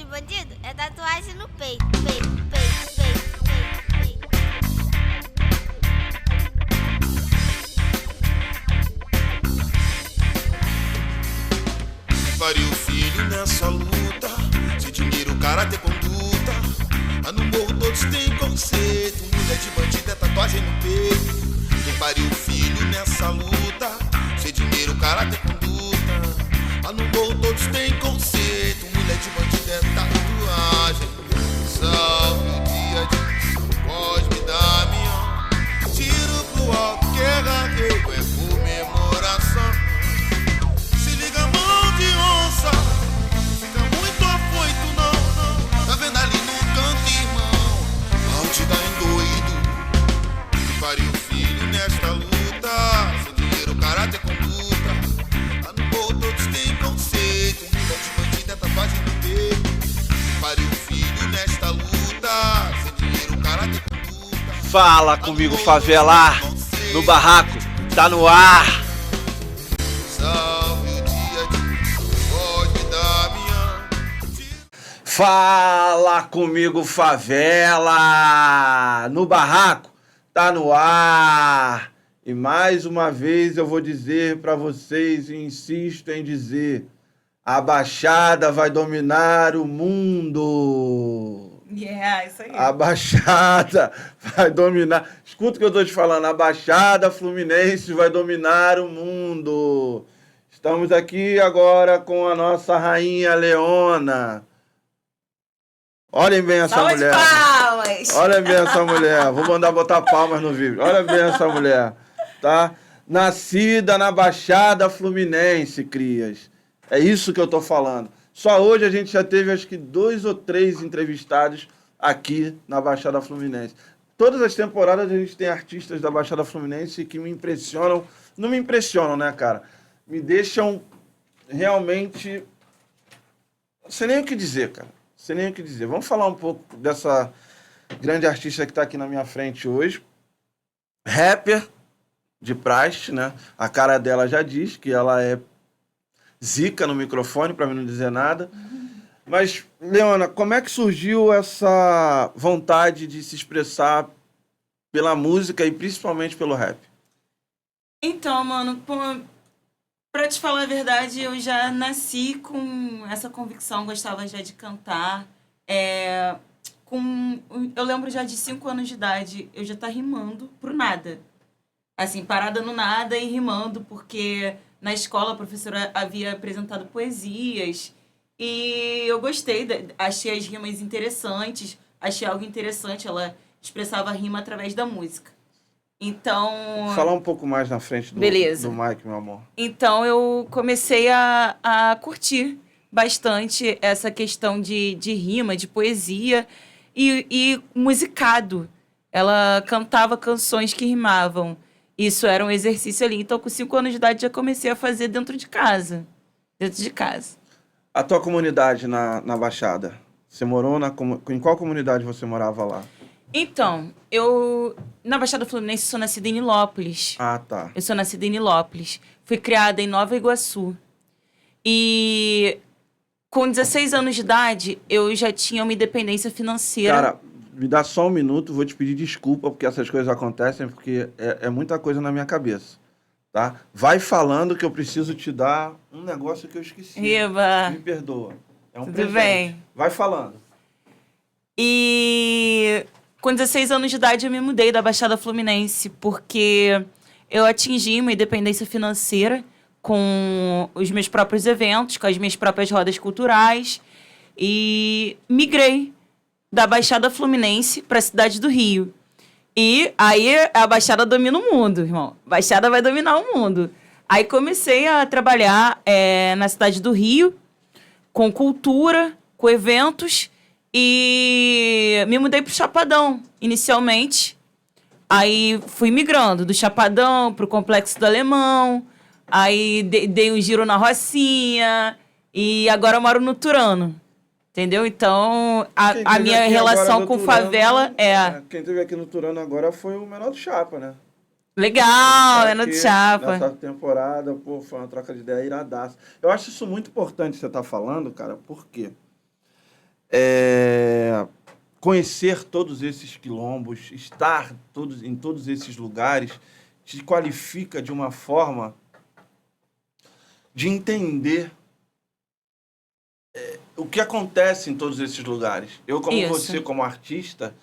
bandido é tatuagem no peito, peito, peito, peito, peito, peito. Pariu filho nessa luta, se dinheiro, caráter, conduta. Lá no morro todos têm conceito, mulher de bandido é tatuagem no peito. Quem pariu filho nessa luta, se dinheiro, caráter, conduta. Lá no morro todos têm conceito, mulher de bandido é tatuagem. Salve o dia de Cosme Damião, tiro pro alto, guerra, rei, é comemoração. Se liga, mão de onça, fica muito afoito, não. Tá vendo ali no canto, irmão, Alde dá em doido. Que pariu filho nesta luta, sem dinheiro, caráter, conduta. Lá no morro todos têm conceito, mulher de bandido é tatuagem no peito. Que pariu filho nesta luta, sem dinheiro, caráter, conduta. Fala comigo, favela, no barraco, tá no ar. Salve o dia de Cosme Damião. Fala comigo, favela, no barraco, tá no ar. E mais uma vez eu vou dizer pra vocês, e insisto em dizer, a Baixada vai dominar o mundo. Isso aí. A Baixada vai dominar. Escuta o que eu tô te falando. A Baixada Fluminense vai dominar o mundo. Estamos aqui agora com a nossa rainha Leona. Olhem bem essa Salve de mulher. palmas! Olha bem essa mulher. Vou mandar botar palmas no vídeo. Olha bem essa mulher, tá? Nascida na Baixada Fluminense, crias. É isso que eu tô falando. Só hoje a gente já teve, acho que 2 ou 3 entrevistados aqui na Baixada Fluminense. Todas as temporadas a gente tem artistas da Baixada Fluminense que me impressionam. Não me impressionam, né, cara? Me deixam realmente... Não sei nem o que dizer, cara. Não sei nem o que dizer. Vamos falar um pouco dessa grande artista que está aqui na minha frente hoje. Rapper de praxe, né? A cara dela já diz que ela é zica no microfone, para mim não dizer nada. Mas, Leona, como é que surgiu essa vontade de se expressar pela música e principalmente pelo rap? Então, mano, pra te falar a verdade, eu já nasci com essa convicção, gostava já de cantar. Eu lembro já de 5 anos de idade, eu já tá rimando pro nada. Assim, parada no nada e rimando, porque na escola a professora havia apresentado poesias e eu gostei, achei as rimas interessantes, achei algo interessante, ela expressava a rima através da música. Então... Falar um pouco mais na frente do mic, meu amor. Então eu comecei a curtir bastante essa questão de rima, de poesia e musicado. Ela cantava canções que rimavam. Isso era um exercício ali. Então, com 5 anos de idade, já comecei a fazer dentro de casa. Dentro de casa. A tua comunidade na Baixada? Você morou em qual comunidade você morava lá? Então, na Baixada Fluminense, sou nascida em Nilópolis. Ah, tá. Eu sou nascida em Nilópolis. Fui criada em Nova Iguaçu. E com 16 anos de idade, eu já tinha uma independência financeira. Cara, me dá só um minuto, vou te pedir desculpa, porque essas coisas acontecem, porque é muita coisa na minha cabeça, tá? Vai falando que eu preciso te dar um negócio que eu esqueci. Riba. Me perdoa. É um Tudo presente. bem. Vai falando. E com 16 anos de idade eu me mudei da Baixada Fluminense porque eu atingi uma independência financeira com os meus próprios eventos, com as minhas próprias rodas culturais e migrei da Baixada Fluminense para a cidade do Rio. E aí a Baixada domina o mundo, irmão. A Baixada vai dominar o mundo. Aí comecei a trabalhar na cidade do Rio, com cultura, com eventos, e me mudei pro Chapadão, inicialmente. Aí fui migrando do Chapadão pro Complexo do Alemão, aí dei um giro na Rocinha, e agora eu moro no Turano. Entendeu? Então, a minha relação com Turano, favela é... Quem teve aqui no Turano agora foi o Menor do Chapa, né? Legal, é no Chapa. Nessa temporada, pô, foi uma troca de ideia iradaça. Eu acho isso muito importante que você tá falando, cara, por quê? conhecer todos esses quilombos, estar em todos esses lugares, te qualifica de uma forma de entender o que acontece em todos esses lugares. Eu, como Isso. você, como artista,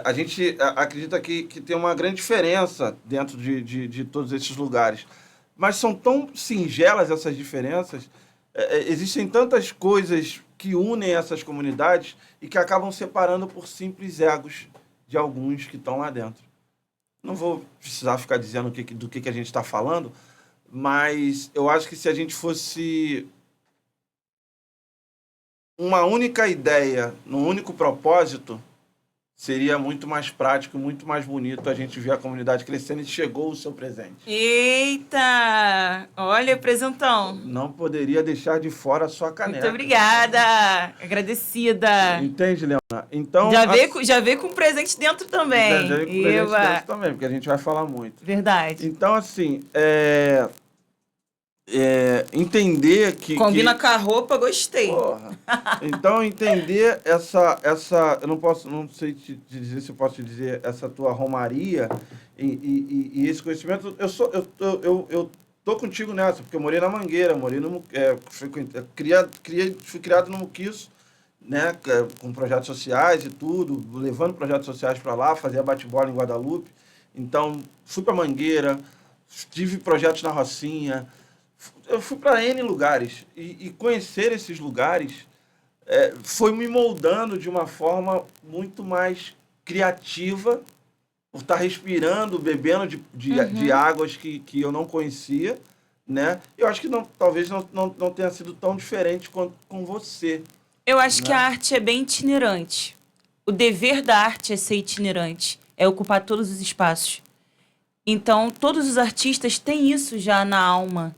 a gente acredita que tem uma grande diferença dentro de todos esses lugares. Mas são tão singelas essas diferenças, existem tantas coisas que unem essas comunidades e que acabam separando por simples egos de alguns que estão lá dentro. Não vou precisar ficar dizendo do que a gente está falando, mas eu acho que se a gente fosse uma única ideia, num único propósito, seria muito mais prático, muito mais bonito a gente ver a comunidade crescendo e chegou o seu presente. Eita! Olha, presentão. Não poderia deixar de fora a sua caneca. Muito obrigada. Agradecida. Entende, Leona? Então, Já veio com presente dentro também. Já veio com presente dentro também, porque a gente vai falar muito. Verdade. Então, assim, entender que... Combina com a roupa, gostei. Porra. Então, entender essa eu não sei te dizer se eu posso te dizer essa tua romaria e esse conhecimento. Eu tô contigo nessa, porque eu morei na Mangueira, fui criado no Muquiço, né, com projetos sociais e tudo, levando projetos sociais para lá, fazia bate-bola em Guadalupe. Então, fui para Mangueira, tive projetos na Rocinha. Eu fui para N lugares e conhecer esses lugares foi me moldando de uma forma muito mais criativa, por estar respirando, bebendo de águas que eu não conhecia, né? Eu acho que talvez não tenha sido tão diferente quanto com você. Eu acho que a arte é bem itinerante. O dever da arte é ser itinerante, é ocupar todos os espaços. Então, todos os artistas têm isso já na alma,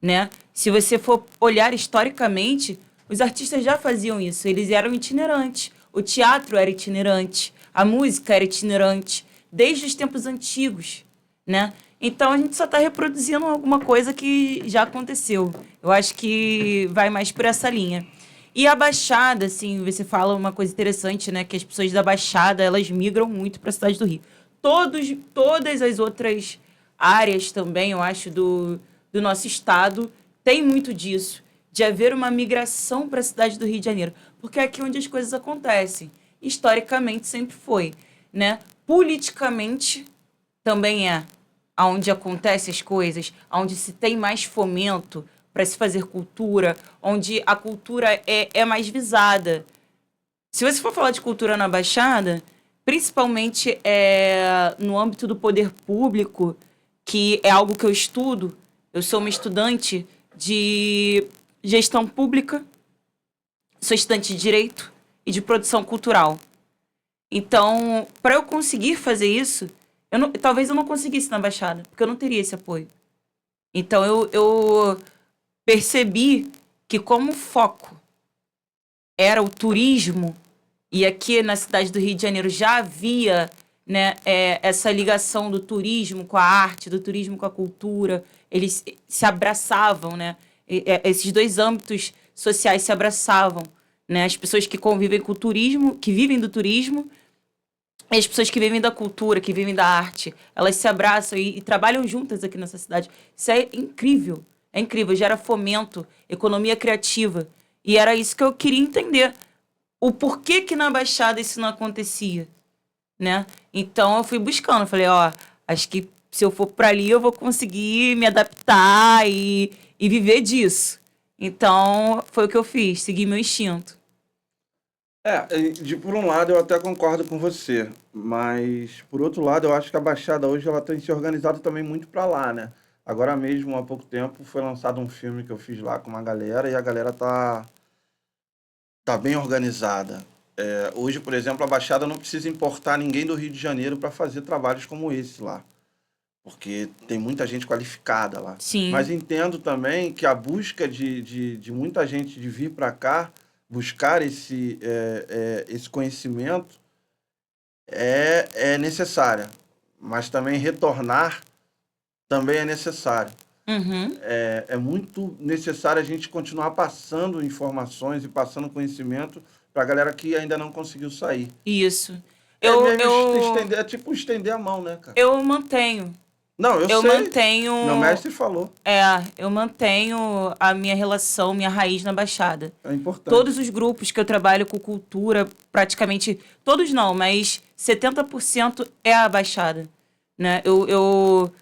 né? Se você for olhar historicamente, os artistas já faziam isso, eles eram itinerantes. O teatro era itinerante, a música era itinerante, desde os tempos antigos, né? Então a gente só está reproduzindo alguma coisa que já aconteceu. Eu acho que vai mais por essa linha. E a Baixada, assim, você fala uma coisa interessante, né? Que as pessoas da Baixada, elas migram muito para a cidade do Rio. Todas as outras áreas também, eu acho, do nosso estado, tem muito disso, de haver uma migração para a cidade do Rio de Janeiro, porque é aqui onde as coisas acontecem. Historicamente sempre foi, né? Politicamente também é onde acontecem as coisas, onde se tem mais fomento para se fazer cultura, onde a cultura é mais visada. Se você for falar de cultura na Baixada, principalmente no âmbito do poder público, que é algo que eu estudo. Eu sou uma estudante de gestão pública, sou estudante de direito e de produção cultural. Então, para eu conseguir fazer isso, talvez eu não conseguisse na Baixada, porque eu não teria esse apoio. Então, eu percebi que como foco era o turismo, e aqui na cidade do Rio de Janeiro já havia, né, essa ligação do turismo com a arte, do turismo com a cultura, eles se abraçavam, né? Esses dois âmbitos sociais se abraçavam, né? As pessoas que convivem com o turismo, que vivem do turismo, e as pessoas que vivem da cultura, que vivem da arte, elas se abraçam e trabalham juntas aqui nessa cidade. Isso é incrível, gera fomento, economia criativa. E era isso que eu queria entender. O porquê que na Baixada isso não acontecia, né? Então eu fui buscando, falei, acho que se eu for para ali eu vou conseguir me adaptar e viver disso. Então foi o que eu fiz, segui meu instinto. Por um lado eu até concordo com você, mas por outro lado eu acho que a Baixada hoje ela tem se organizado também muito para lá, né? Agora mesmo, há pouco tempo, foi lançado um filme que eu fiz lá com uma galera e a galera tá bem organizada. Hoje, por exemplo, a Baixada não precisa importar ninguém do Rio de Janeiro para fazer trabalhos como esse lá, porque tem muita gente qualificada lá. Sim. Mas entendo também que a busca de muita gente de vir para cá, buscar esse conhecimento é necessária, mas também retornar também é necessário. Uhum. É muito necessário a gente continuar passando informações e passando conhecimento pra galera que ainda não conseguiu sair. Isso. É tipo estender a mão, né, cara? Eu mantenho. Não, eu Eu sei. mantenho. Meu mestre falou. Eu mantenho a minha relação, minha raiz na Baixada. É importante. Todos os grupos que eu trabalho com cultura, praticamente, todos não, mas 70% é a Baixada, né? Eu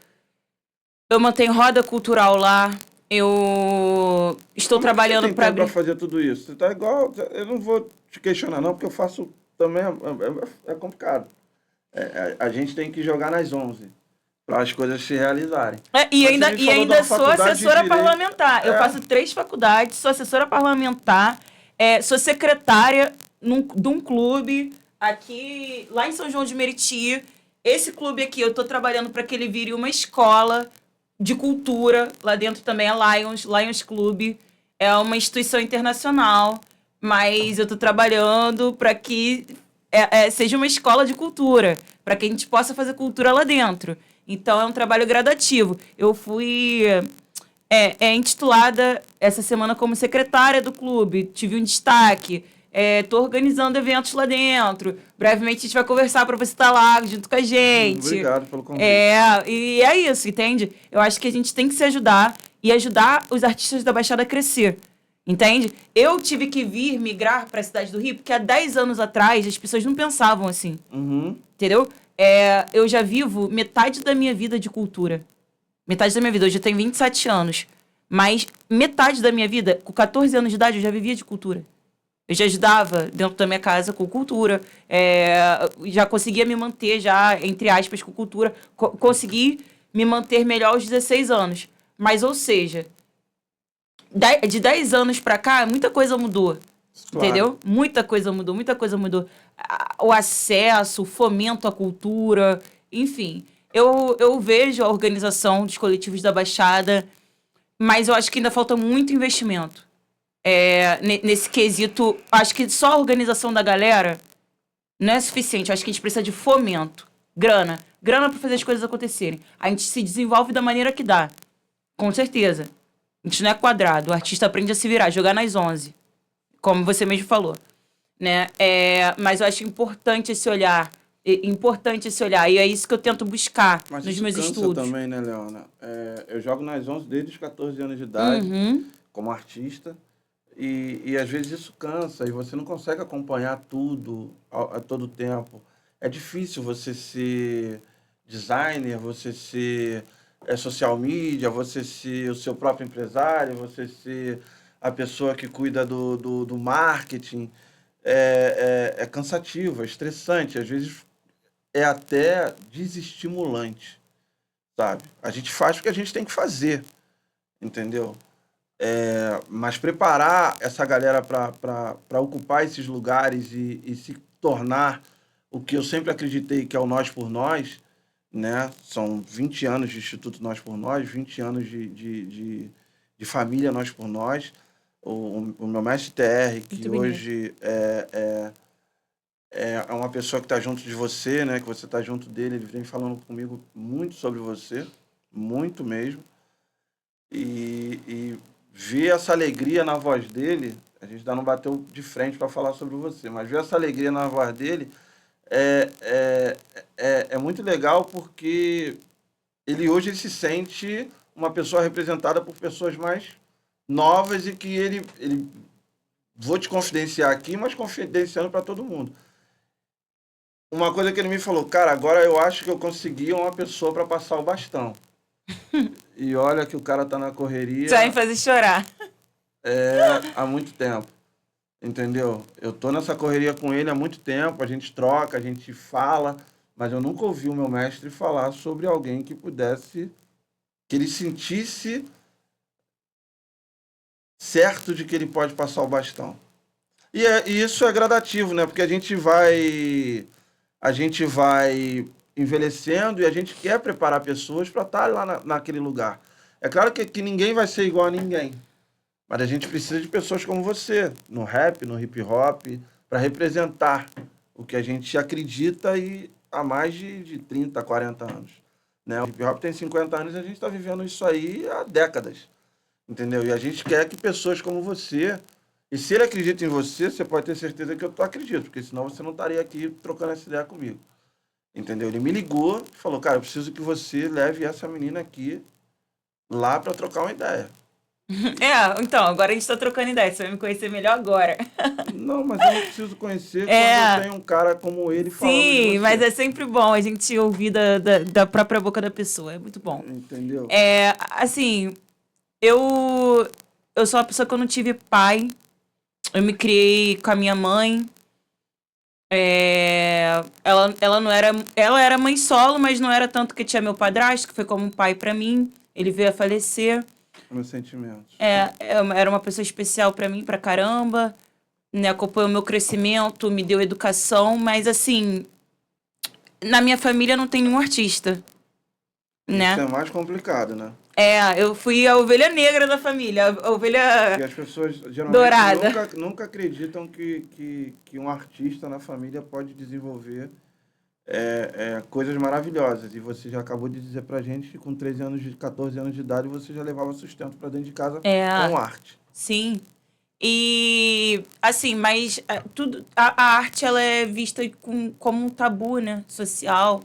mantenho roda cultural lá, eu estou Como é que trabalhando você tem para tempo abrir... pra fazer tudo isso? Você tá igual... Eu não vou te questionar, não, porque eu faço também... É complicado. A gente tem que jogar nas 11 para as coisas se realizarem. E Mas você me falou de ainda uma sou faculdade de assessora direito. parlamentar. Eu faço 3 faculdades, sou assessora parlamentar, sou secretária de um clube aqui, lá em São João de Meriti. Esse clube aqui, eu estou trabalhando para que ele vire uma escola de cultura. Lá dentro também é Lions Club. É uma instituição internacional, mas eu estou trabalhando para que seja uma escola de cultura, para que a gente possa fazer cultura lá dentro. Então, é um trabalho gradativo. Eu fui intitulada essa semana como secretária do clube, tive um destaque. Estou organizando eventos lá dentro. Brevemente a gente vai conversar para você estar lá junto com a gente. Obrigado pelo convite. E é isso, entende? Eu acho que a gente tem que se ajudar e ajudar os artistas da Baixada a crescer. Entende? Eu tive que migrar para a cidade do Rio, porque há 10 anos atrás as pessoas não pensavam assim. Uhum. Entendeu? Eu já vivo metade da minha vida de cultura. Metade da minha vida. Hoje eu tenho 27 anos. Mas metade da minha vida, com 14 anos de idade, eu já vivia de cultura. Eu já ajudava dentro da minha casa com cultura. Já conseguia me manter, já, entre aspas, com cultura. Consegui me manter melhor aos 16 anos. Mas, ou seja, de 10 anos pra cá, muita coisa mudou. Claro. Entendeu? Muita coisa mudou, muita coisa mudou. O acesso, o fomento à cultura, enfim. Eu vejo a organização dos coletivos da Baixada, mas eu acho que ainda falta muito investimento. Nesse quesito, acho que só a organização da galera não é suficiente. Eu acho que a gente precisa de fomento. Grana para fazer as coisas acontecerem. A gente se desenvolve da maneira que dá. Com certeza. A gente não é quadrado. O artista aprende a se virar, jogar nas 11. Como você mesmo falou, né? Mas eu acho importante esse olhar. E é isso que eu tento buscar nos meus estudos. Também, né, Leona? Eu jogo nas 11 desde os 14 anos de idade, como artista. E às vezes isso cansa e você não consegue acompanhar tudo a todo tempo. É difícil você ser designer, você ser social media, você ser o seu próprio empresário, você ser a pessoa que cuida do marketing. É cansativo, é estressante, às vezes é até desestimulante, sabe? A gente faz porque a gente tem que fazer, entendeu? Mas preparar essa galera para ocupar esses lugares e se tornar o que eu sempre acreditei que é o Nós por Nós, né? São 20 anos de Instituto Nós por Nós, 20 anos de família Nós por Nós. O meu mestre TR, que muito hoje é uma pessoa que está junto de você, né? Que você está junto dele, ele vem falando comigo muito sobre você, muito mesmo. E ver essa alegria na voz dele, a gente ainda não bateu de frente para falar sobre você, mas ver essa alegria na voz dele é muito legal, porque ele hoje se sente uma pessoa representada por pessoas mais novas e que ele vou te confidenciar aqui, mas confidenciando para todo mundo. Uma coisa que ele me falou, cara, agora eu acho que eu consegui uma pessoa para passar o bastão. E olha que o cara tá na correria. Já me fazer chorar. Há muito tempo. Entendeu? Eu tô nessa correria com ele há muito tempo, a gente troca, a gente fala, mas eu nunca ouvi o meu mestre falar sobre alguém que pudesse, que ele sentisse certo de que ele pode passar o bastão. E isso é gradativo, né? Porque a gente vai envelhecendo e a gente quer preparar pessoas para estar lá naquele lugar. É claro que ninguém vai ser igual a ninguém, mas a gente precisa de pessoas como você, no rap, no hip hop, para representar o que a gente acredita há mais de 30, 40 anos. Né? O hip hop tem 50 anos e a gente está vivendo isso aí há décadas. Entendeu? E a gente quer que pessoas como você E se ele acredita em você, você pode ter certeza que eu acredito, porque senão você não estaria aqui trocando essa ideia comigo. Entendeu? Ele me ligou e falou, cara, eu preciso que você leve essa menina aqui lá pra trocar uma ideia. Então, agora a gente tá trocando ideia. Você vai me conhecer melhor agora. Não, mas eu não preciso conhecer quando É. eu tenho um cara como ele falando de Sim, você. mas é sempre bom a gente ouvir da própria boca da pessoa. É muito bom. Entendeu? Assim, eu sou uma pessoa que eu não tive pai. Eu me criei com a minha mãe. Ela não era... Ela era mãe solo, mas não era tanto que tinha meu padrasto, que foi como um pai pra mim. Ele veio a falecer. Meus sentimentos. Era uma pessoa especial pra mim, pra caramba. Né, acompanhou o meu crescimento, me deu educação, mas assim, na minha família não tem nenhum artista, né? Isso é mais complicado, né? Eu fui a ovelha negra da família, a ovelha Porque as pessoas geralmente dourada. nunca acreditam que um artista na família pode desenvolver coisas maravilhosas. E você já acabou de dizer pra gente que com 14 anos de idade você já levava sustento pra dentro de casa com arte. Sim. E, assim, mas a arte, ela é vista como um tabu, né? Social.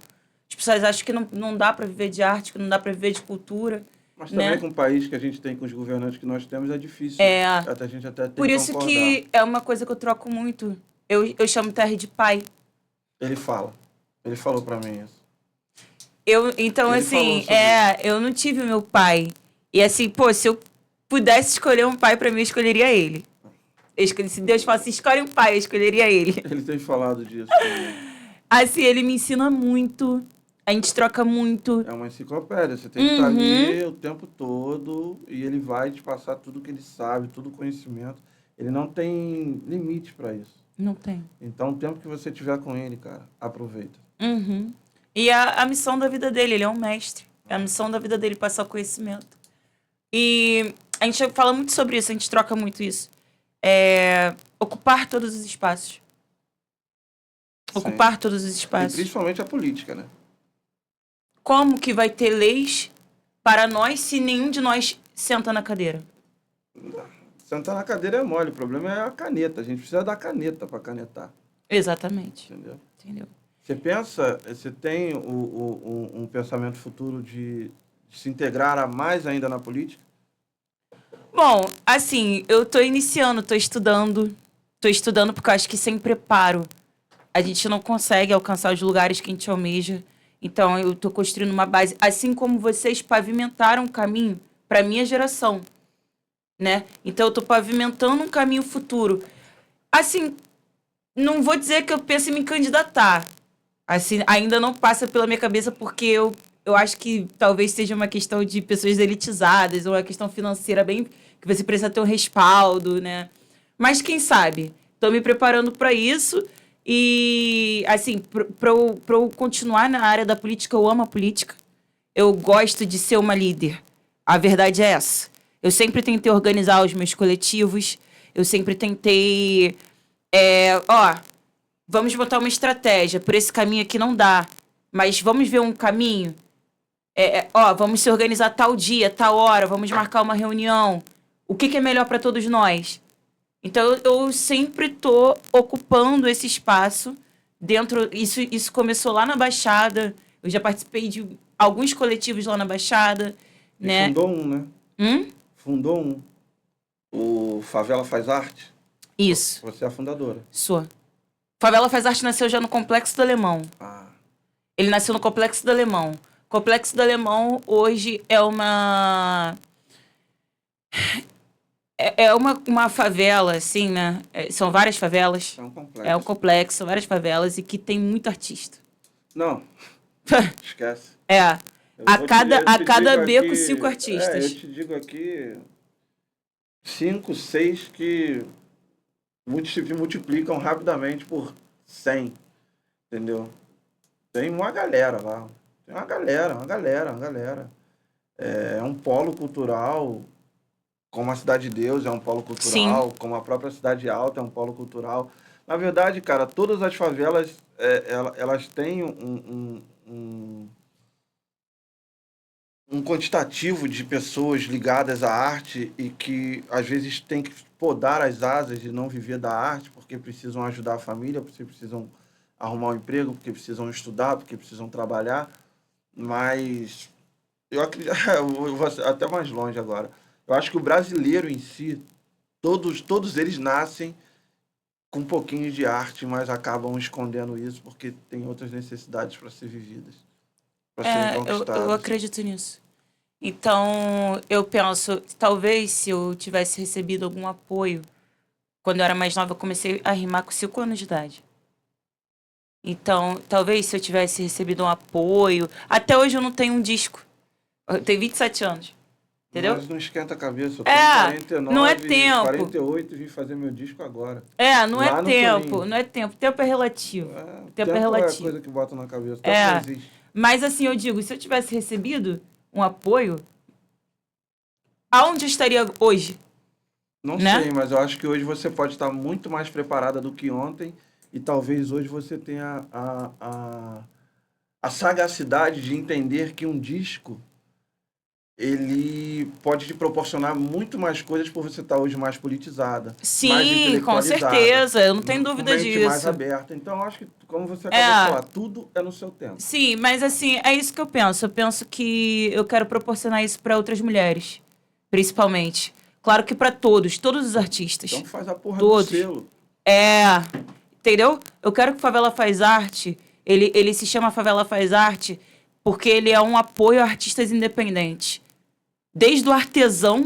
As pessoas acham que não dá pra viver de arte, que não dá pra viver de cultura. Mas também né? com o país que a gente tem, com os governantes que nós temos, é difícil. A gente até tem Por isso concordar. que é uma coisa que eu troco muito. Eu chamo Terry de pai. Ele fala. Ele falou pra mim isso. Então, Ele assim, falou sobre eu não tive meu pai. E assim, pô, se eu pudesse escolher um pai pra mim, eu escolheria ele. Se Deus falasse, escolhe um pai, eu escolheria ele. Ele tem falado disso também. Assim, ele me ensina muito. A gente troca muito. É uma enciclopédia. Você tem que estar ali o tempo todo e ele vai te passar tudo que ele sabe, todo o conhecimento. Ele não tem limite pra isso. Não tem. Então, o tempo que você tiver com ele, cara, aproveita. E a missão da vida dele, ele é um mestre. É a missão da vida dele passar o conhecimento. E a gente fala muito sobre isso, a gente troca muito isso. Ocupar todos os espaços. Ocupar todos os E espaços. principalmente a política, né? Como que vai ter leis para nós se nenhum de nós senta na cadeira? Sentar na cadeira é mole, o problema é a caneta. A gente precisa da caneta para canetar. Exatamente. Entendeu? Você pensa, você tem um pensamento futuro de se integrar a mais ainda na política? Bom, assim, eu tô iniciando, tô estudando. Tô estudando porque eu acho que sem preparo a gente não consegue alcançar os lugares que a gente almeja. Então, eu tô construindo uma base. Assim como vocês pavimentaram um caminho para minha geração, né? Então, eu tô pavimentando um caminho futuro. Assim, não vou dizer que eu penso em me candidatar. Assim, ainda não passa pela minha cabeça porque eu acho que talvez seja uma questão de pessoas elitizadas ou uma questão financeira bem... que você precisa ter um respaldo, né? Mas quem sabe? Tô me preparando para isso e, assim, pra eu continuar na área da política, eu amo a política. Eu gosto de ser uma líder. A verdade é essa. Eu sempre tentei organizar os meus coletivos. Eu sempre tentei... vamos botar uma estratégia. Por esse caminho aqui não dá. Mas vamos ver um caminho? Vamos se organizar tal dia, tal hora. Vamos marcar uma reunião. O que é melhor para todos nós? Então, eu sempre tô ocupando esse espaço dentro... Isso começou lá na Baixada. Eu já participei de alguns coletivos lá na Baixada, né? Fundou um, né? Fundou um. O Favela Faz Arte. Isso. Você é a fundadora. Sou. Favela Faz Arte nasceu já no Complexo do Alemão. Ele nasceu no Complexo do Alemão. O Complexo do Alemão hoje é uma... É uma favela, assim, né? São várias favelas. É um complexo. É um complexo, são várias favelas e que tem muito artista. Não, esquece. A cada beco, 5 artistas. Eu te digo aqui 5, 6 que multiplicam rapidamente por 100, entendeu? Tem uma galera lá. Tem uma galera. É um polo cultural, como a Cidade de Deus é um polo cultural, como a própria Cidade Alta é um polo cultural. Na verdade, cara, todas as favelas, elas têm um quantitativo de pessoas ligadas à arte e que às vezes tem que podar as asas e não viver da arte porque precisam ajudar a família, porque precisam arrumar um emprego, porque precisam estudar, porque precisam trabalhar. Mas eu acredito, eu vou até mais longe agora. Eu acho que o brasileiro em si, todos eles nascem com um pouquinho de arte, mas acabam escondendo isso porque tem outras necessidades para ser vividas, para serem Eu conquistadas. acredito nisso. Então, eu penso, talvez se eu tivesse recebido algum apoio, quando eu era mais nova, eu comecei a rimar com 5 anos de idade. Então, talvez se eu tivesse recebido um apoio... Até hoje eu não tenho um disco. Eu tenho 27 anos. Entendeu? Mas não esquenta a cabeça. Eu tenho 49, não é tempo. 48 e vim fazer meu disco agora. Não Lá é no tempo. Toninho. Não é tempo. Tempo é relativo. Tempo é É relativo. coisa que bota na cabeça. É. Tempo não existe. Mas assim, eu digo, se eu tivesse recebido um apoio, aonde eu estaria hoje? Não Né? sei, mas eu acho que hoje você pode estar muito mais preparada do que ontem e talvez hoje você tenha a sagacidade de entender que um disco ele pode te proporcionar muito mais coisas por você estar hoje mais politizada. Mais Sim, com intelectualizada, certeza. Eu não tenho com dúvida mente mais disso. aberta. Então, eu acho que, como você acabou de falar, tudo é no seu tempo. Sim, mas assim, é isso que eu penso. Eu penso que eu quero proporcionar isso para outras mulheres, principalmente. Claro que para todos os artistas. Então faz a porra Todos. do selo. Entendeu? Eu quero que o Favela Faz Arte, ele se chama Favela Faz Arte porque ele é um apoio a artistas independentes. Desde o artesão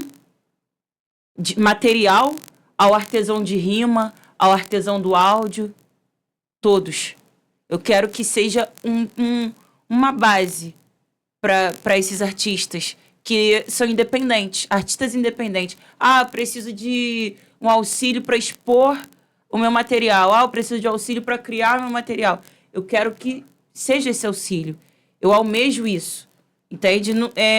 de material, ao artesão de rima, ao artesão do áudio, todos. Eu quero que seja uma base para esses artistas que são independentes, artistas independentes. Eu preciso de um auxílio para expor o meu material. Eu preciso de auxílio para criar o meu material. Eu quero que seja esse auxílio. Eu almejo isso. Entende?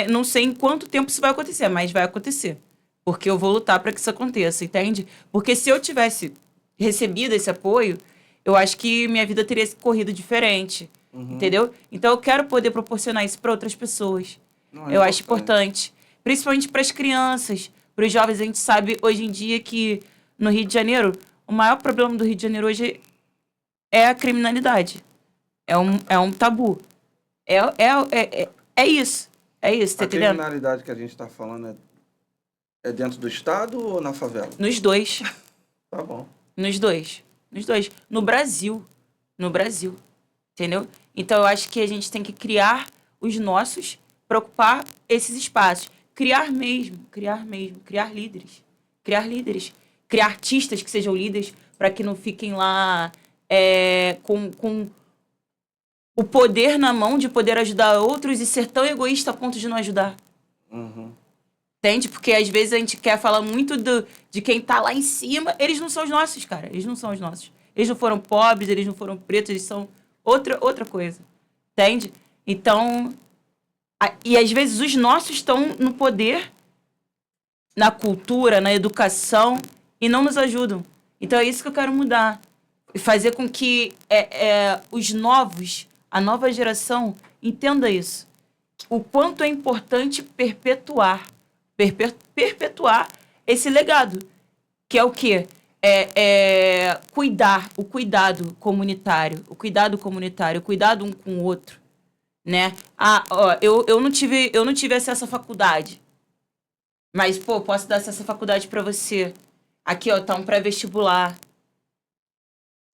Não sei em quanto tempo isso vai acontecer, mas vai acontecer. Porque eu vou lutar para que isso aconteça, entende? Porque se eu tivesse recebido esse apoio, eu acho que minha vida teria corrido diferente. Entendeu? Então eu quero poder proporcionar isso para outras pessoas. Eu acho importante. Principalmente para as crianças, para os jovens. A gente sabe hoje em dia que no Rio de Janeiro, o maior problema do Rio de Janeiro hoje é a criminalidade. É um tabu. É isso, tá entendendo? A criminalidade que a gente está falando é dentro do Estado ou na favela? Nos dois. Tá bom. Nos dois. No Brasil. Entendeu? Então, eu acho que a gente tem que criar os nossos para ocupar esses espaços. Criar líderes. Criar artistas que sejam líderes para que não fiquem lá com o poder na mão de poder ajudar outros e ser tão egoísta a ponto de não ajudar. Entende? Porque às vezes a gente quer falar muito de quem tá lá em cima. Eles não são os nossos, cara. Eles não são os nossos. Eles não foram pobres, eles não foram pretos, eles são outra coisa. Entende? Então, e às vezes os nossos estão no poder, na cultura, na educação e não nos ajudam. Então é isso que eu quero mudar. E fazer com que os novos, a nova geração, entenda isso. O quanto é importante perpetuar esse legado. Que é o quê? O cuidado comunitário, o cuidado um com o outro, né? Eu não tive acesso à faculdade, mas, posso dar acesso à faculdade para você. Aqui, tá um pré-vestibular.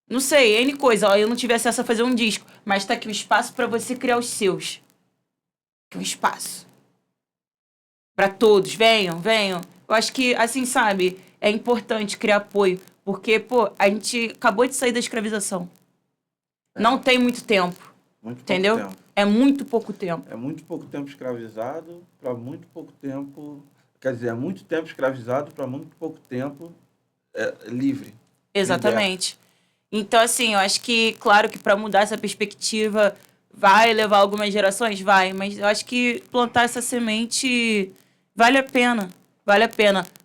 Não sei, N coisa. Eu não tive acesso a fazer um disco, mas tá aqui um espaço para você criar os seus. Um espaço. Para todos, venham. Eu acho que, assim, sabe, é importante criar apoio, porque, a gente acabou de sair da escravização. Não tem muito tempo. Entendeu? Pouco tempo. É muito pouco tempo. É muito pouco tempo escravizado para muito pouco tempo... Quer dizer, é muito tempo escravizado para muito pouco tempo livre. Exatamente. Liberto. Então, assim, eu acho que, claro que para mudar essa perspectiva vai levar algumas gerações? Vai, mas eu acho que plantar essa semente vale a pena.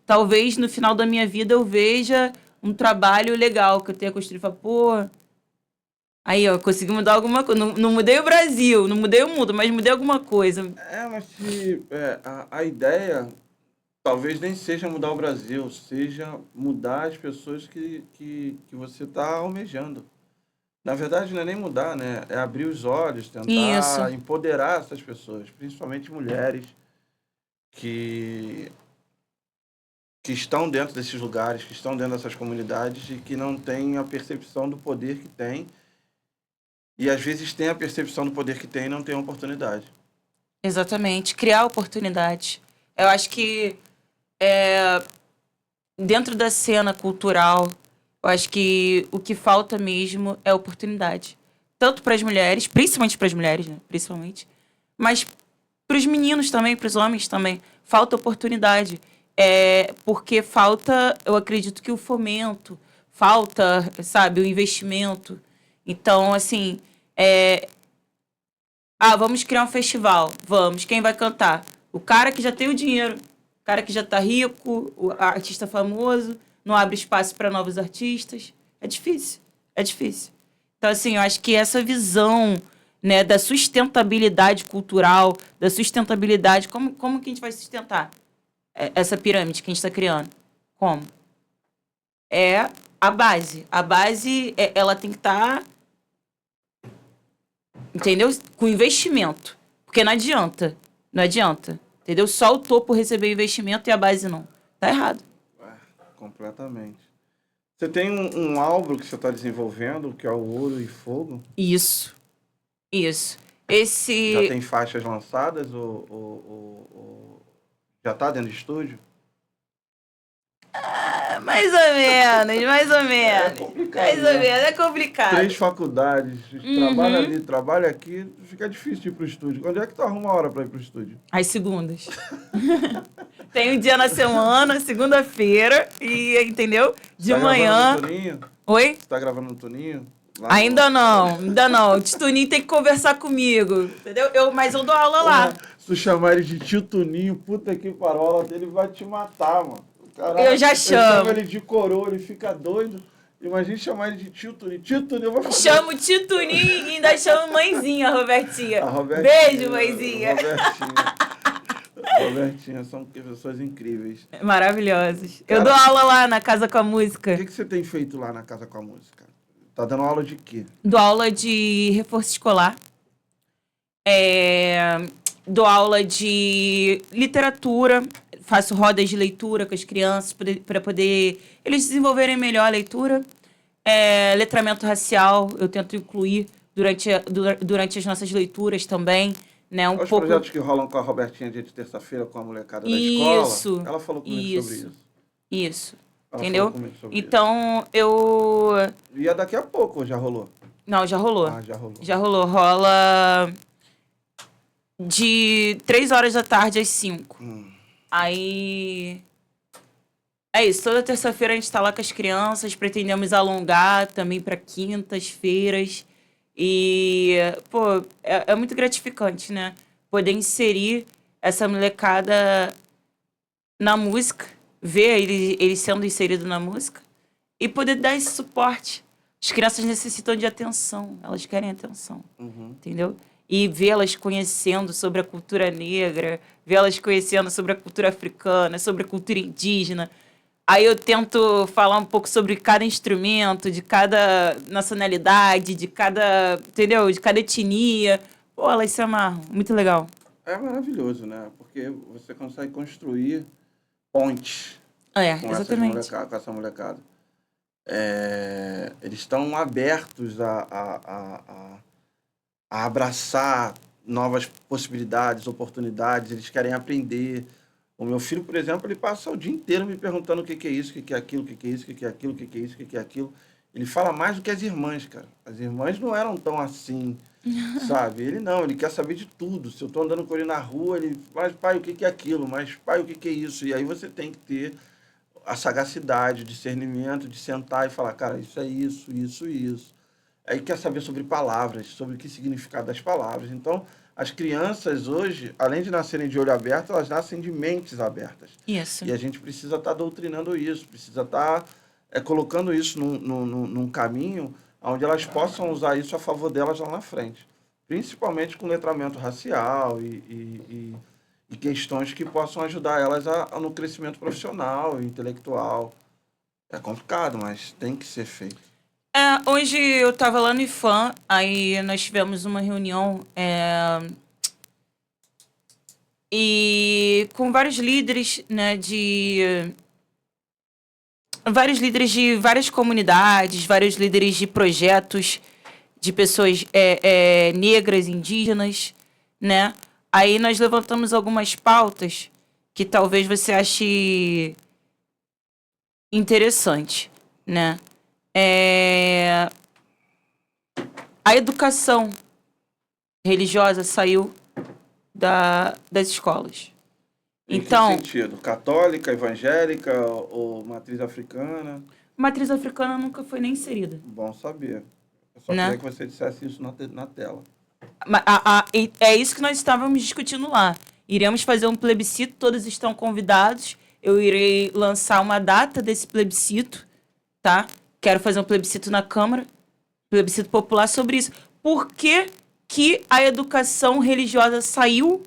Talvez no final da minha vida eu veja um trabalho legal que eu tenha construído. Aí, ó, consegui mudar alguma coisa. Não, não mudei o Brasil, não mudei o mundo, mas mudei alguma coisa. Mas a ideia talvez nem seja mudar o Brasil, seja mudar as pessoas que você está almejando. Na verdade, não é nem mudar, né? É abrir os olhos, tentar Isso. empoderar essas pessoas, principalmente mulheres que estão dentro desses lugares, que estão dentro dessas comunidades e que não têm a percepção do poder que têm. E às vezes têm a percepção do poder que têm e não têm a oportunidade. Exatamente. Criar oportunidades. Eu acho que dentro da cena cultural, eu acho que o que falta mesmo é oportunidade. Tanto para as mulheres, principalmente para as mulheres, né? Principalmente. Mas para os meninos também, para os homens também. Falta oportunidade. Porque falta, eu acredito que o fomento, falta, sabe, o investimento. Então, assim, vamos criar um festival. Vamos. Quem vai cantar? O cara que já tem o dinheiro. O cara que já tá rico, o artista famoso, não abre espaço para novos artistas. É difícil. É difícil. Então, assim, eu acho que essa visão, né, da sustentabilidade cultural, da sustentabilidade... Como que a gente vai sustentar essa pirâmide que a gente está criando? Como? É a base. A base, ela tem que estar... Entendeu? Com investimento. Porque não adianta. Não adianta. Entendeu? Só o topo receber investimento e a base não. Tá errado. Completamente. Você tem um álbum que você está desenvolvendo, que é o Ouro e Fogo? Isso. Isso. Já tem faixas lançadas ou já está dentro de estúdio? Mais ou menos, mais ou menos. É complicado, Mais ou né? menos, é complicado. 3 faculdades, trabalha ali, trabalha aqui, fica difícil de ir pro estúdio. Quando é que tu arruma a hora para ir pro estúdio? Às segundas. Tem um dia na semana, segunda-feira, e entendeu? De Tá manhã. gravando no Toninho? Oi? Você tá gravando no Toninho? Ainda não, ainda não. O Tistuninho tem que conversar comigo, entendeu? Mas eu dou aula lá. Se tu chamar ele de tio Toninho, puta que parola, ele vai te matar, mano. Caralho, Eu já chamo. Ele de coroa, ele fica doido. Imagina chamar ele de tio Toninho. Tio Toninho, eu vou fazer. Chamo o Tistuninho e ainda chamo mãezinha, a Robertinha. A Robertinha. Beijo, mãezinha. Robertinha, são pessoas incríveis. Maravilhosas. Cara, Eu dou aula lá na Casa com a Música. O que você tem feito lá na Casa com a Música? Tá dando aula de quê? Dou aula de reforço escolar. Dou aula de literatura. Faço rodas de leitura com as crianças para poder eles desenvolverem melhor a leitura. Letramento racial, eu tento incluir durante as nossas leituras também. Né, Os projetos que rolam com a Robertinha dia de terça-feira com a molecada da escola. Ela falou comigo sobre isso. Isso. Ela Entendeu? falou comigo sobre então, isso. E é daqui a pouco, ou já rolou? Não, já rolou. Já rolou. Já rolou. Rola de 3 horas da tarde às 5. Aí... É isso. Toda terça-feira a gente tá lá com as crianças. Pretendemos alongar também para quintas-feiras. E, pô, é muito gratificante, né? Poder inserir essa molecada na música, ver eles sendo inseridos na música e poder dar esse suporte. As crianças necessitam de atenção, elas querem atenção, entendeu? E vê-las conhecendo sobre a cultura negra, vê-las conhecendo sobre a cultura africana, sobre a cultura indígena. Aí eu tento falar um pouco sobre cada instrumento, de cada nacionalidade, de cada, entendeu? De cada etnia. Pô, elas se amarram. Muito legal. É maravilhoso, né? Porque você consegue construir pontes Exatamente. com essa molecada. Eles estão abertos a abraçar novas possibilidades, oportunidades. Eles querem aprender. O meu filho, por exemplo, ele passa o dia inteiro me perguntando o que é isso, o que é aquilo, o que é isso, o que é aquilo, o que é isso, o que é aquilo. Ele fala mais do que as irmãs, cara. As irmãs não eram tão assim, sabe? Ele não, ele quer saber de tudo. Se eu tô andando com ele na rua, ele... Mas, pai, o que é aquilo? Mas, pai, o que é isso? E aí você tem que ter a sagacidade, o discernimento de sentar e falar, cara, isso é isso, isso e isso. Aí quer saber sobre palavras, sobre o que significado das palavras. Então... As crianças hoje, além de nascerem de olho aberto, elas nascem de mentes abertas. Isso. E a gente precisa estar doutrinando isso, precisa estar colocando isso num caminho onde elas possam usar isso a favor delas lá na frente. Principalmente com letramento racial e questões que possam ajudar elas no crescimento profissional e intelectual. É complicado, mas tem que ser feito. Hoje eu estava lá no IFAM, aí nós tivemos uma reunião e com vários líderes, né, vários líderes de várias comunidades, vários líderes de projetos de pessoas negras, indígenas, né? Aí nós levantamos algumas pautas que talvez você ache interessante, né? A educação religiosa saiu das escolas. Em Então, que sentido? Católica, evangélica ou matriz africana? matriz africana nunca foi nem inserida. Bom saber. Eu só Né? queria que você dissesse isso na tela. E é isso que nós estávamos discutindo lá. Iremos fazer um plebiscito, todos estão convidados. Eu irei lançar uma data desse plebiscito, tá? Quero fazer um plebiscito na Câmara, plebiscito popular sobre isso. Por que que a educação religiosa saiu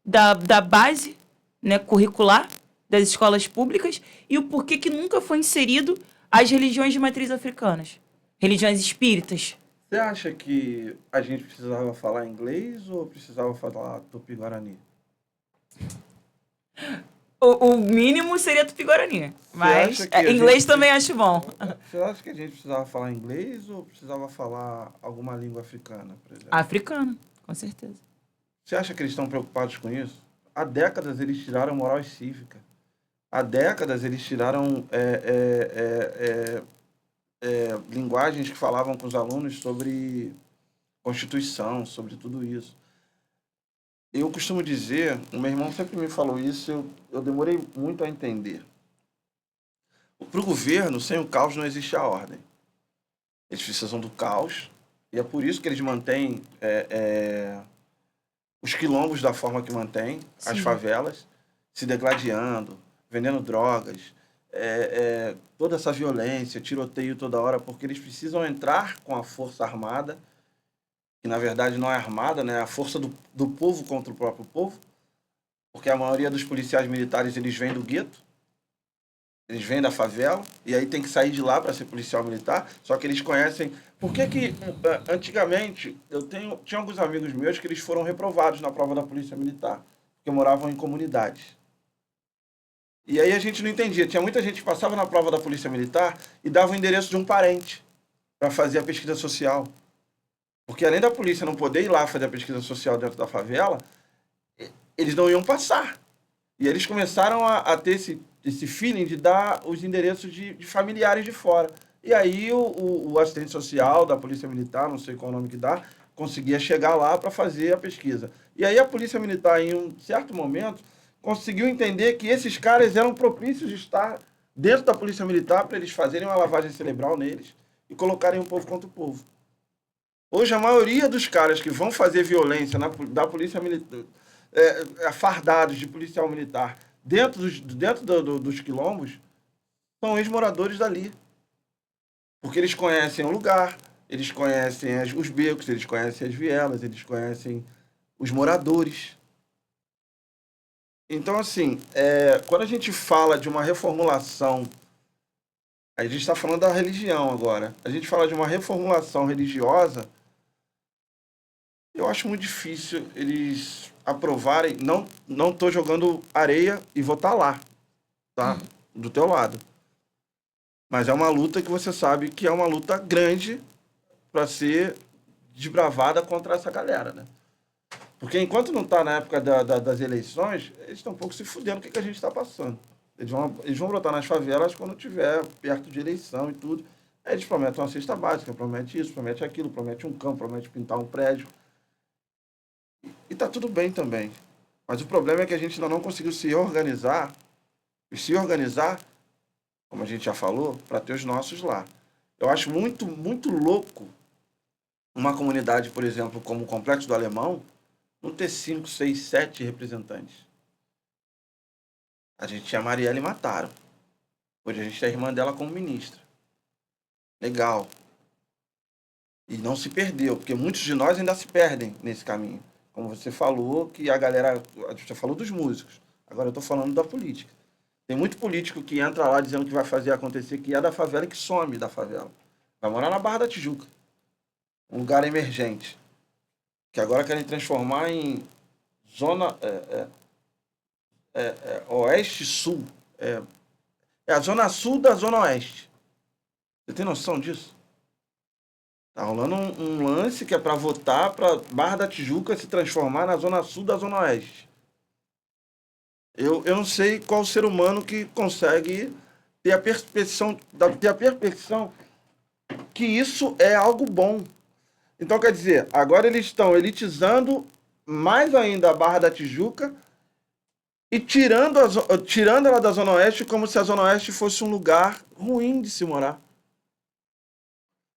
da base, né, curricular das escolas públicas e o porquê que nunca foi inserido as religiões de matriz africanas, religiões espíritas? Você acha que a gente precisava falar inglês ou precisava falar tupi-guarani? O mínimo seria Tupi-Guarani, mas acha que a inglês gente- também acho bom. Você acha que a gente precisava falar inglês ou precisava falar alguma língua africana, por exemplo? Africano, com certeza. Você acha que eles estão preocupados com isso? Há décadas eles tiraram moral e cívica. Há décadas eles tiraram linguagens que falavam com os alunos sobre Constituição, sobre tudo isso. Eu costumo dizer, o meu irmão sempre me falou isso, eu demorei muito a entender. Para o governo, sem o caos não existe a ordem. Eles precisam do caos, e é por isso que eles mantêm os quilombos da forma que mantêm, as Sim. favelas, se degladiando, vendendo drogas, toda essa violência, tiroteio toda hora, porque eles precisam entrar com a força armada, que na verdade não é armada, né? É a força do povo contra o próprio povo, porque a maioria dos policiais militares eles vêm do gueto, eles vêm da favela, e aí tem que sair de lá para ser policial militar, só que eles conhecem... Por que antigamente, tinha alguns amigos meus que eles foram reprovados na prova da polícia militar, porque moravam em comunidades. E aí a gente não entendia, tinha muita gente que passava na prova da polícia militar e dava o endereço de um parente para fazer a pesquisa social. Porque além da polícia não poder ir lá fazer a pesquisa social dentro da favela, eles não iam passar. E eles começaram a ter esse feeling de dar os endereços de familiares de fora. E aí o assistente social da polícia militar, não sei qual o nome que dá, conseguia chegar lá para fazer a pesquisa. E aí a polícia militar, em um certo momento, conseguiu entender que esses caras eram propícios de estar dentro da polícia militar para eles fazerem uma lavagem cerebral neles e colocarem o povo contra o povo. Hoje, a maioria dos caras que vão fazer violência da polícia militar, fardados de policial militar, dentro dos quilombos, são ex-moradores dali. Porque eles conhecem o lugar, eles conhecem os becos, eles conhecem as vielas, eles conhecem os moradores. Então, assim, quando a gente fala de uma reformulação, a gente está falando da religião agora, a gente fala de uma reformulação religiosa, eu acho muito difícil eles aprovarem. Não estou jogando areia e vou estar lá, tá? Do teu lado. Mas é uma luta que você sabe que é uma luta grande para ser desbravada contra essa galera, né? Porque enquanto não está na época das eleições, eles estão um pouco se fudendo o que a gente está passando. Eles vão brotar nas favelas quando tiver perto de eleição e tudo. Aí eles prometem uma cesta básica, promete isso, promete aquilo, promete um campo, promete pintar um prédio. E tá tudo bem também. Mas o problema é que a gente ainda não conseguiu se organizar, como a gente já falou, para ter os nossos lá. Eu acho muito, muito louco uma comunidade, por exemplo, como o Complexo do Alemão, não ter 5, 6, 7 representantes. A gente tinha a Marielle e mataram. Hoje a gente tem a irmã dela como ministra. Legal. E não se perdeu, porque muitos de nós ainda se perdem nesse caminho. Como você falou, que a galera... Você falou dos músicos. Agora eu estou falando da política. Tem muito político que entra lá dizendo que vai fazer acontecer, que é da favela e que some da favela. Vai morar na Barra da Tijuca. Um lugar emergente. Que agora querem transformar em zona... oeste-sul. É a zona sul da zona oeste. Você tem noção disso? Tá rolando um lance que é para votar para Barra da Tijuca se transformar na zona sul da zona oeste. Eu não sei qual ser humano que consegue ter a percepção que isso é algo bom. Então, quer dizer, agora eles estão elitizando mais ainda a Barra da Tijuca e tirando ela da Zona Oeste como se a Zona Oeste fosse um lugar ruim de se morar.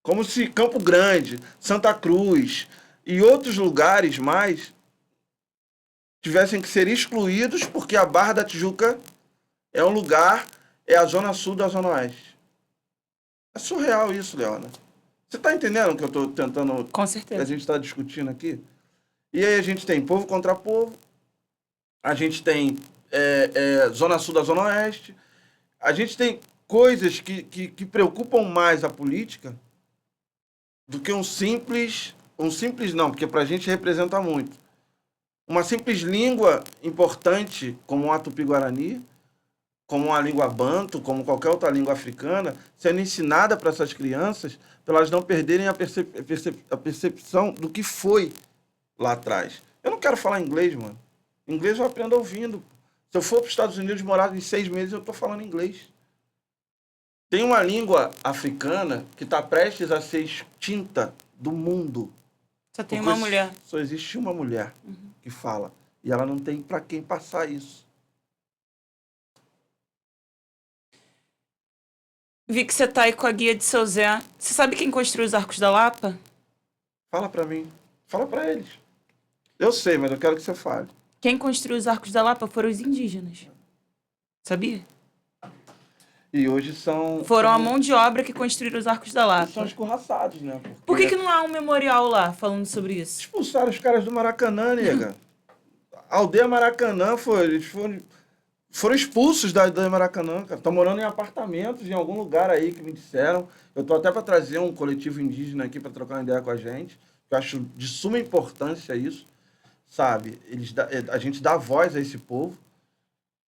Como se Campo Grande, Santa Cruz e outros lugares mais tivessem que ser excluídos porque a Barra da Tijuca é um lugar, é a Zona Sul da Zona Oeste. É surreal isso, Leona. Você está entendendo o que eu estou tentando... Com certeza. A gente está discutindo aqui? E aí a gente tem povo contra povo, a gente tem Zona Sul da Zona Oeste, a gente tem coisas que preocupam mais a política do que um simples não, porque para a gente representa muito. Uma simples língua importante, como o Tupi-Guarani, como a língua banto, como qualquer outra língua africana, sendo ensinada para essas crianças, para elas não perderem a percepção do que foi lá atrás. Eu não quero falar inglês, mano. Inglês eu aprendo ouvindo. Se eu for para os Estados Unidos morar em 6 meses, eu estou falando inglês. Tem uma língua africana que está prestes a ser extinta do mundo. Só tem uma mulher. Só existe uma mulher que fala. E ela não tem para quem passar isso. Vi que você tá aí com a guia de seu Zé. Você sabe quem construiu os Arcos da Lapa? Fala para mim. Fala para eles. Eu sei, mas eu quero que você fale. Quem construiu os Arcos da Lapa foram os indígenas. Sabia? E hoje são... Foram a mão de obra que construíram os Arcos da Lapa. São escorraçados, né? Por que não há um memorial lá falando sobre isso? Expulsaram os caras do Maracanã, nega. A aldeia Maracanã eles foram expulsos da Maracanã, cara. Estão morando em apartamentos em algum lugar aí que me disseram. Eu tô até para trazer um coletivo indígena aqui para trocar uma ideia com a gente. Eu acho de suma importância isso, sabe? A gente dá voz a esse povo.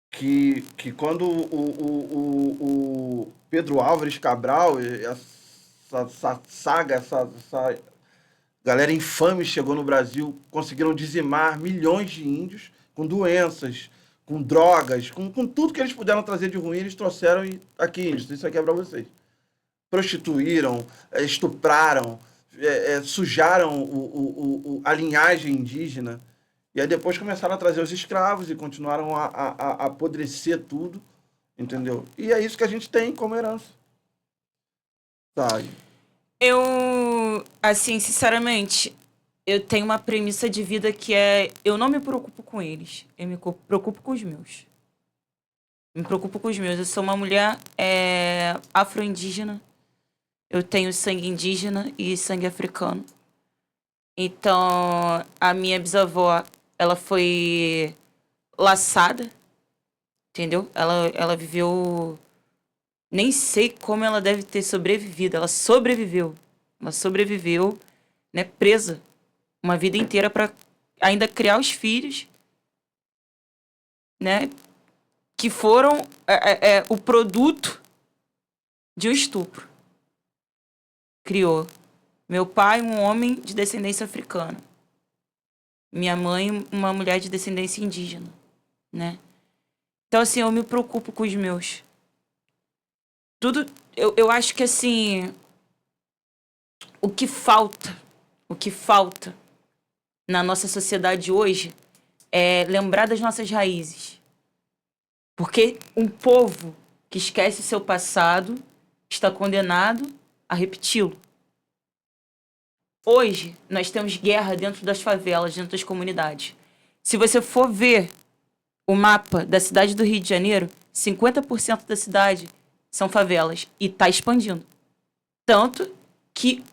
Que quando o Pedro Álvares Cabral, essa saga, essa galera infame chegou no Brasil, conseguiram dizimar milhões de índios com doenças, com drogas, com tudo que eles puderam trazer de ruim, eles trouxeram aqui, índios. Isso aqui é para vocês. Prostituíram, estupraram, sujaram a linhagem indígena. E aí depois começaram a trazer os escravos e continuaram a apodrecer tudo, entendeu? E é isso que a gente tem como herança. Sabe? Eu, assim, sinceramente, eu tenho uma premissa de vida que é... Eu não me preocupo com eles, eu me preocupo com os meus. Me preocupo com os meus. Eu sou uma mulher afro-indígena. Eu tenho sangue indígena e sangue africano. Então, a minha bisavó... Ela foi laçada, entendeu? Ela viveu... Nem sei como ela deve ter sobrevivido. Ela sobreviveu. Ela sobreviveu, né, presa uma vida inteira para ainda criar os filhos, né? Que foram o produto de um estupro. Criou. Meu pai, um homem de descendência africana. Minha mãe, uma mulher de descendência indígena, né? Então, assim, eu me preocupo com os meus. Tudo... Eu acho que, assim... O que falta na nossa sociedade hoje é lembrar das nossas raízes. Porque um povo que esquece seu passado está condenado a repeti-lo. Hoje, nós temos guerra dentro das favelas, dentro das comunidades. Se você for ver o mapa da cidade do Rio de Janeiro, 50% da cidade são favelas e está expandindo. Tanto que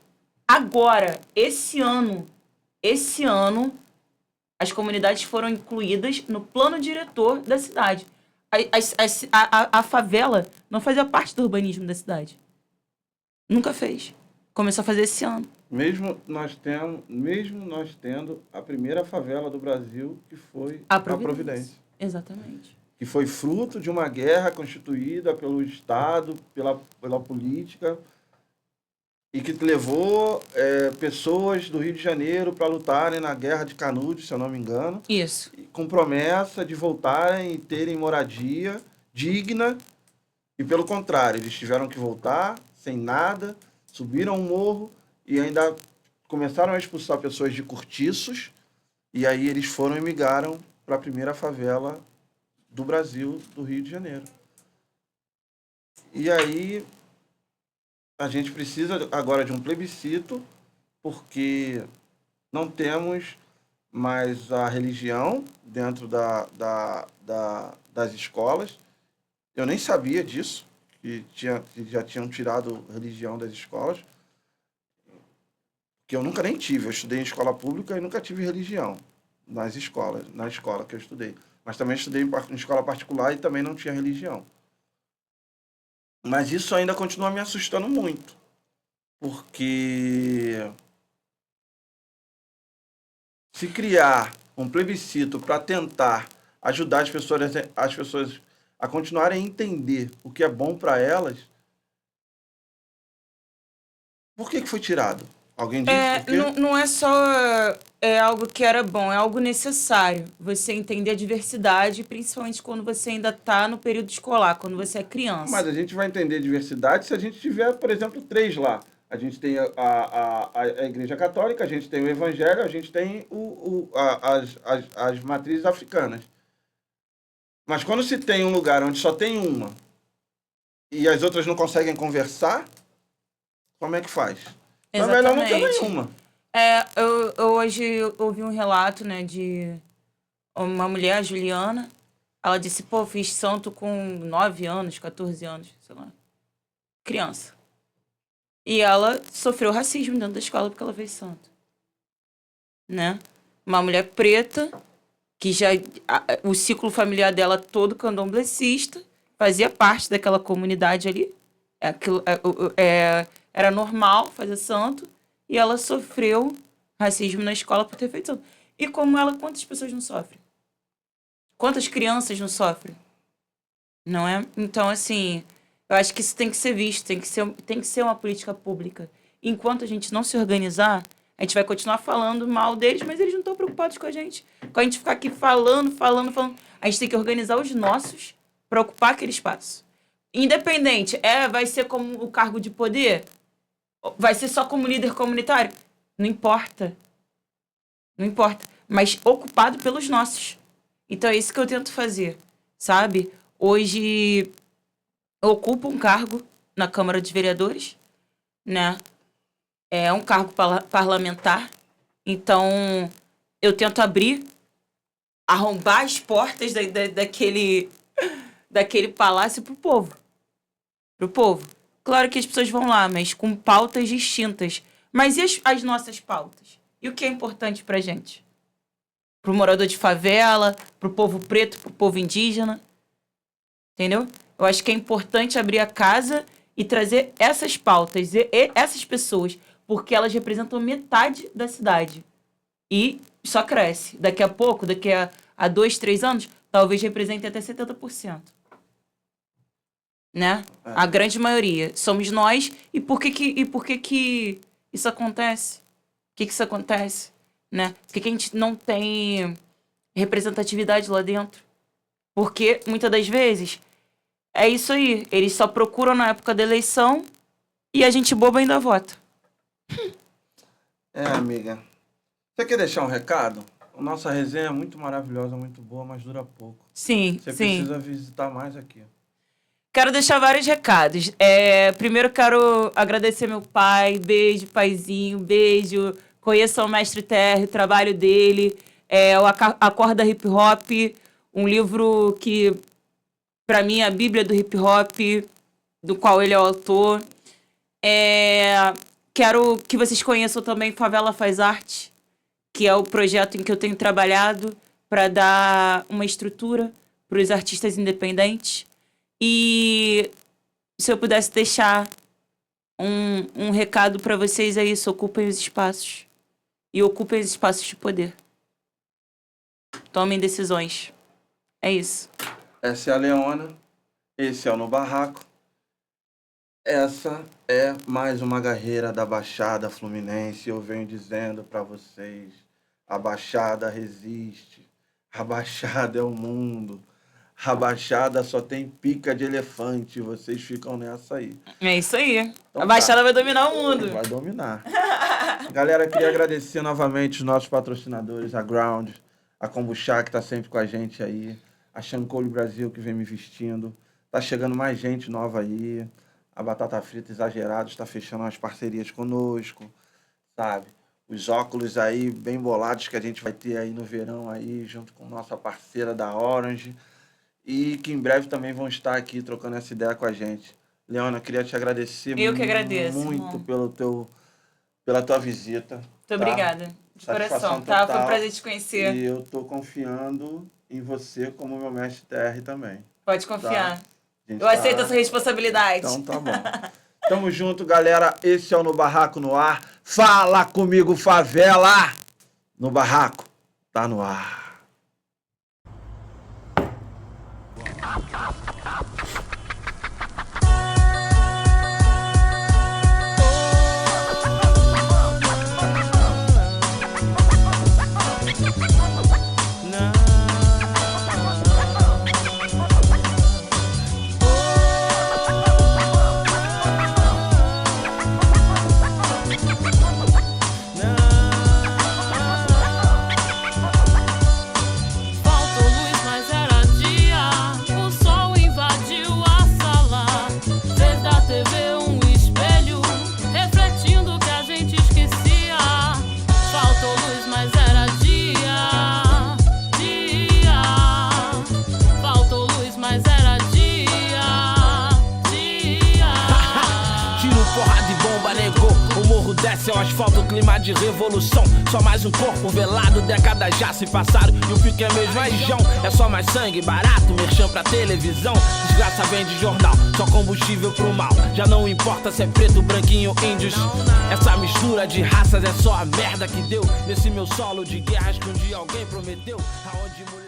Agora, esse ano, as comunidades foram incluídas no plano diretor da cidade. A favela não fazia parte do urbanismo da cidade. Nunca fez. Começou a fazer esse ano. Mesmo nós tendo a primeira favela do Brasil, que foi A a Providência. Exatamente. Que foi fruto de uma guerra constituída pelo Estado, pela política, e que levou pessoas do Rio de Janeiro para lutarem na Guerra de Canudos, se eu não me engano, Isso. com promessa de voltarem e terem moradia digna, e pelo contrário, eles tiveram que voltar sem nada, subiram um morro e ainda começaram a expulsar pessoas de cortiços, e aí eles foram e migraram para a primeira favela do Brasil, do Rio de Janeiro. E aí a gente precisa agora de um plebiscito, porque não temos mais a religião dentro das escolas. Eu nem sabia disso, que já tinham tirado religião das escolas, que eu nunca nem tive. Eu estudei em escola pública e nunca tive religião na escola que eu estudei. Mas também estudei em escola particular e também não tinha religião. Mas isso ainda continua me assustando muito, porque se criar um plebiscito para tentar ajudar as pessoas a continuarem a entender o que é bom para elas, por que foi tirado? Alguém disse por quê? Não é só algo que era bom, é algo necessário. Você entender a diversidade, principalmente quando você ainda está no período escolar, quando você é criança. Mas a gente vai entender diversidade se a gente tiver, por exemplo, 3 lá. A gente tem a Igreja Católica, a gente tem o Evangelho, a gente tem as matrizes africanas. Mas quando se tem um lugar onde só tem uma e as outras não conseguem conversar, como é que faz? Então é melhor não ter nenhuma. Eu hoje ouvi um relato, né, de uma mulher, a Juliana. Ela disse, fiz santo com 9 anos, 14 anos, sei lá. Criança. E ela sofreu racismo dentro da escola porque ela fez santo. Né? Uma mulher preta, que o ciclo familiar dela todo candomblessista, fazia parte daquela comunidade ali. Era normal fazer santo. E ela sofreu racismo na escola por ter feito santo. E como ela, quantas pessoas não sofrem? Quantas crianças não sofrem? Não é? Então, assim, eu acho que isso tem que ser visto, tem que ser uma política pública. Enquanto a gente não se organizar, a gente vai continuar falando mal deles, mas eles não estão preocupados com a gente. Quando a gente ficar aqui falando, a gente tem que organizar os nossos para ocupar aquele espaço. Independente, vai ser como o cargo de poder? Vai ser só como líder comunitário? Não importa. Não importa. Mas ocupado pelos nossos. Então é isso que eu tento fazer, sabe? Hoje eu ocupo um cargo na Câmara de Vereadores, né? É um cargo parlamentar. Então eu tento arrombar as portas daquele palácio pro povo. Pro povo. Claro que as pessoas vão lá, mas com pautas distintas. Mas e as nossas pautas? E o que é importante pra gente? Pro morador de favela, pro povo preto, pro povo indígena. Entendeu? Eu acho que é importante abrir a casa e trazer essas pautas, e essas pessoas, porque elas representam metade da cidade. E só cresce. Daqui a pouco, daqui a 2, 3 anos, talvez represente até 70%. Né? A grande maioria. Somos nós. E por que isso acontece? Por que isso acontece? Né? Por que a gente não tem representatividade lá dentro? Porque, muitas das vezes, é isso aí. Eles só procuram na época da eleição e a gente boba ainda vota. Amiga. Você quer deixar um recado? A nossa resenha é muito maravilhosa, muito boa, mas dura pouco. Sim, Você sim. precisa visitar mais aqui. Quero deixar vários recados. Primeiro, quero agradecer meu pai. Beijo, paizinho. Beijo. Conheçam o Mestre Terry, o trabalho dele. O Acorda Hip Hop, um livro que, para mim, é a Bíblia do Hip Hop, do qual ele é o autor. Quero que vocês conheçam também Favela Faz Arte, que é o projeto em que eu tenho trabalhado para dar uma estrutura para os artistas independentes. E se eu pudesse deixar um recado para vocês é isso: ocupem os espaços. E ocupem os espaços de poder. Tomem decisões. É isso. Essa é a Leona, esse é o No Barraco. Essa é mais uma guerreira da Baixada Fluminense. Eu venho dizendo para vocês, a Baixada resiste, a Baixada é o mundo, a Baixada só tem pica de elefante, vocês ficam nessa aí. É isso aí. Então a Baixada tá. vai dominar o mundo. Vai dominar. Galera, queria agradecer novamente os nossos patrocinadores, a Ground, a Kombucha, que tá sempre com a gente aí, a Shancole Brasil, que vem me vestindo. Tá chegando mais gente nova aí. A Batata Frita Exagerados está fechando umas parcerias conosco, sabe? Os óculos aí bem bolados que a gente vai ter aí no verão aí, junto com nossa parceira da Orange. E que em breve também vão estar aqui trocando essa ideia com a gente. Leona, queria te agradecer Eu que agradeço, muito irmão. pela tua visita. Muito obrigada. De Satisfação coração, tá? Foi um total. prazer te conhecer. E eu tô confiando em você como meu mestre TR também. Pode confiar. A gente Eu aceito essa responsabilidade. Então tá bom. Tamo junto, galera. Esse é o No Barraco no Ar. Fala comigo, favela! No Barraco, tá no ar. Desce ao asfalto, clima de revolução. Só mais um corpo velado, décadas já se passaram e o pique é mesmo região. É só mais sangue, barato, merchan pra televisão. Desgraça vem de jornal, só combustível pro mal. Já não importa se é preto, branquinho, índios. Essa mistura de raças é só a merda que deu nesse meu solo de guerras que um dia alguém prometeu. Aonde mulher